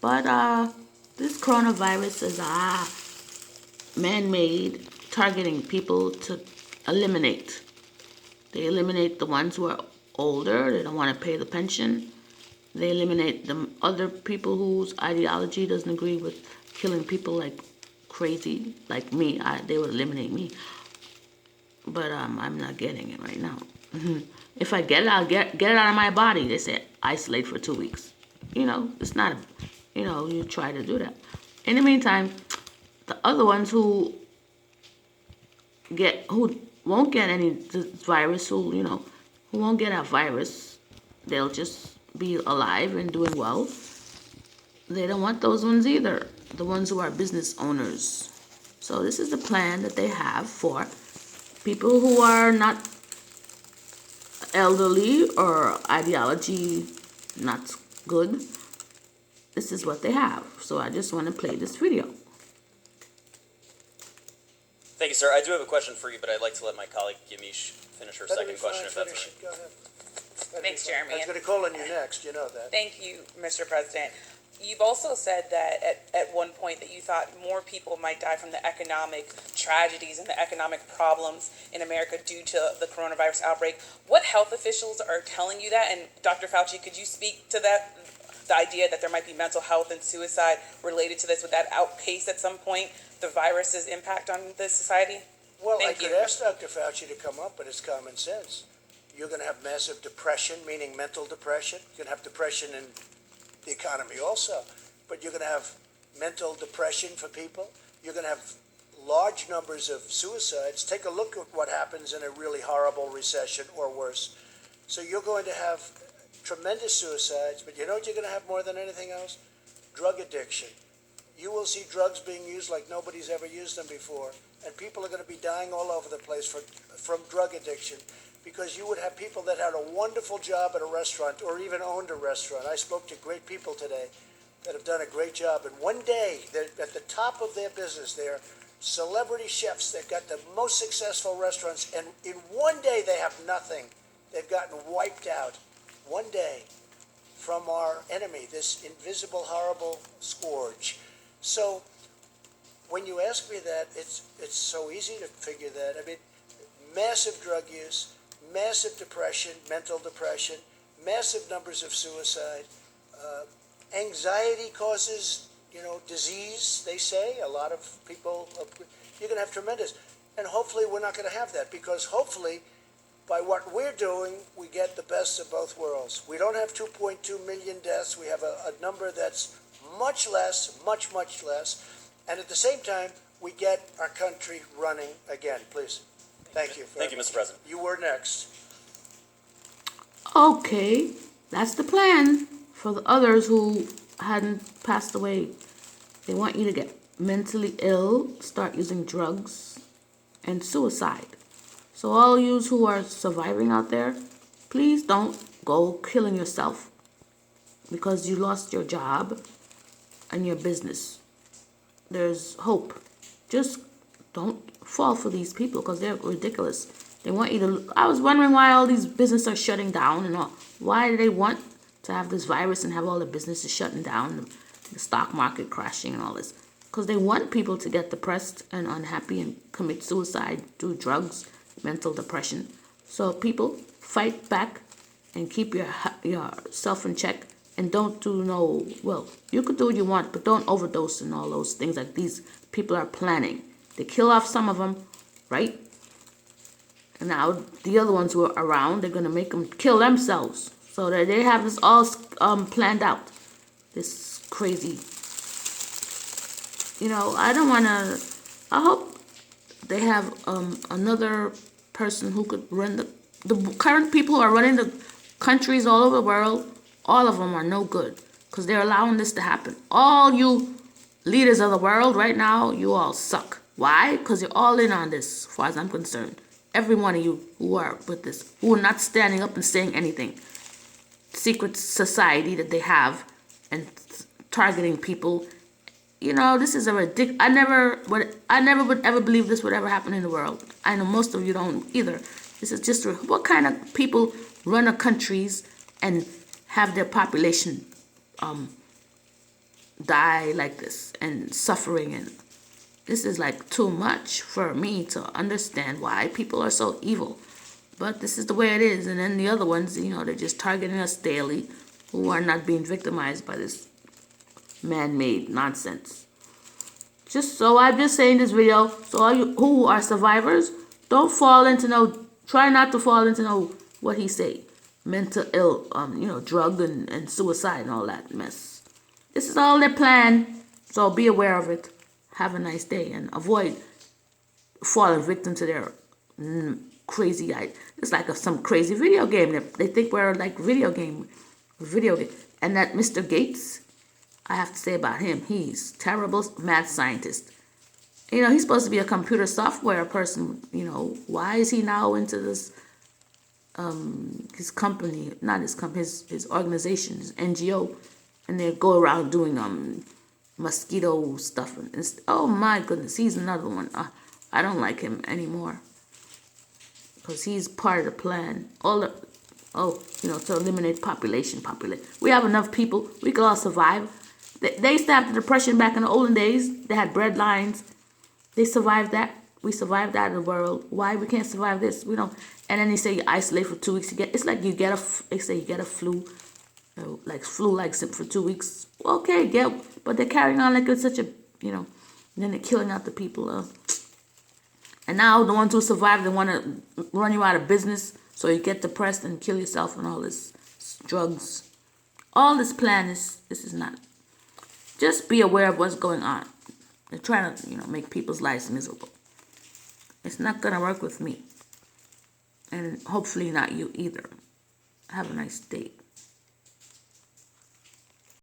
But this coronavirus is man-made, targeting people to eliminate. They eliminate the ones who are older. They don't want to pay the pension. They eliminate the other people whose ideology doesn't agree with killing people like crazy, like me. They would eliminate me. But I'm not getting it right now. If I get it, I'll get it out of my body. They say isolate for 2 weeks. It's not, you try to do that. In the meantime, the other ones who won't get any virus, who won't get a virus, they'll just be alive and doing well. They don't want those ones either, the ones who are business owners. So this is the plan that they have for people who are not elderly or ideology not good. This is what they have. So I just want to play this video. Thank you, sir. I do have a question for you, but I'd like to let my colleague Yamish finish her second question, if that's all right. Go ahead. Thanks, Jeremy. I was going to call on you next, you know that. Thank you, Mr. President. You've also said that at one point that you thought more people might die from the economic tragedies and the economic problems in America due to the coronavirus outbreak. What health officials are telling you that? And Dr. Fauci, could you speak to that, the idea that there might be mental health and suicide related to this? Would that outpace at some point the virus's impact on the society? Well, Thank I could you. ask Dr. Fauci to come up, but it's common sense. You're going to have massive depression, meaning mental depression. You're going to have depression in the economy also, but you're going to have mental depression for people. You're going to have large numbers of suicides. Take a look at what happens in a really horrible recession or worse. So you're going to have tremendous suicides, but you know what you're going to have more than anything else? Drug addiction. You will see drugs being used like nobody's ever used them before, and people are going to be dying all over the place from drug addiction, because you would have people that had a wonderful job at a restaurant or even owned a restaurant. I spoke to great people today that have done a great job, and one day they're at the top of their business. They're celebrity chefs. They've got the most successful restaurants, and in one day they have nothing. They've gotten wiped out. One day from our enemy, this invisible, horrible scourge. So when you ask me that, it's so easy to figure that. I mean, massive drug use, massive depression, mental depression, massive numbers of suicide. Anxiety causes, disease, they say. A lot of people, you're going to have tremendous. And hopefully we're not going to have that, because hopefully by what we're doing, we get the best of both worlds. We don't have 2.2 million deaths. We have a number that's much less, much, much less. And at the same time, we get our country running again. Please. Thank you. Thank you, Mr. President. You were next. Okay, that's the plan for the others who hadn't passed away. They want you to get mentally ill, start using drugs, and suicide. So all yous who are surviving out there, please don't go killing yourself because you lost your job and your business. There's hope. Just don't fall for these people, because they're ridiculous. They want you to... I was wondering why all these businesses are shutting down and all. Why do they want to have this virus and have all the businesses shutting down, the stock market crashing and all this? Because they want people to get depressed and unhappy and commit suicide, do drugs, mental depression. So people, fight back and keep yourself in check, and don't do you could do what you want, but don't overdose and all those things like these people are planning. They kill off some of them, right? And now the other ones who are around, they're going to make them kill themselves. So that they have this all planned out. This crazy. I don't want to... I hope they have another person who could run the current people who are running the countries all over the world. All of them are no good, because they're allowing this to happen. All you leaders of the world right now, you all suck. Why? Because you're all in on this, as far as I'm concerned. Every one of you who are with this, who are not standing up and saying anything. Secret society that they have and targeting people. This is a ridiculous... I never would ever believe this would ever happen in the world. I know most of you don't either. This is just... What kind of people run a countries and have their population die like this and suffering, and this is like too much for me to understand why people are so evil. But this is the way it is. And then the other ones, they're just targeting us daily, who are not being victimized by this man-made nonsense. I'm just saying this video, so all you who are survivors, try not to fall into what he say, mental ill, drug and suicide and all that mess. This is all their plan, so be aware of it. Have a nice day and avoid falling victim to their crazy. It's like some crazy video game. They think we're like video game. And that Mr. Gates, I have to say about him, he's terrible, mad scientist. He's supposed to be a computer software person. Why is he now into this? His company, not his company, his organization, his NGO, and they go around doing mosquito stuff. Oh my goodness, he's another one. I don't like him anymore because he's part of the plan. To eliminate population. We have enough people. We could all survive. They used to have the depression back in the olden days. They had bread lines. They survived that. We survived that in the world. Why we can't survive this? We don't. And then they say you isolate for 2 weeks. It's like you get a flu, like for 2 weeks. Okay, but they're carrying on like it's such a, and then they're killing out the people. And now the ones who survive, they want to run you out of business, so you get depressed and kill yourself and all this drugs. All this plan this is not. Just be aware of what's going on. They're trying to, make people's lives miserable. It's not gonna work with me. And hopefully not you either. Have a nice day.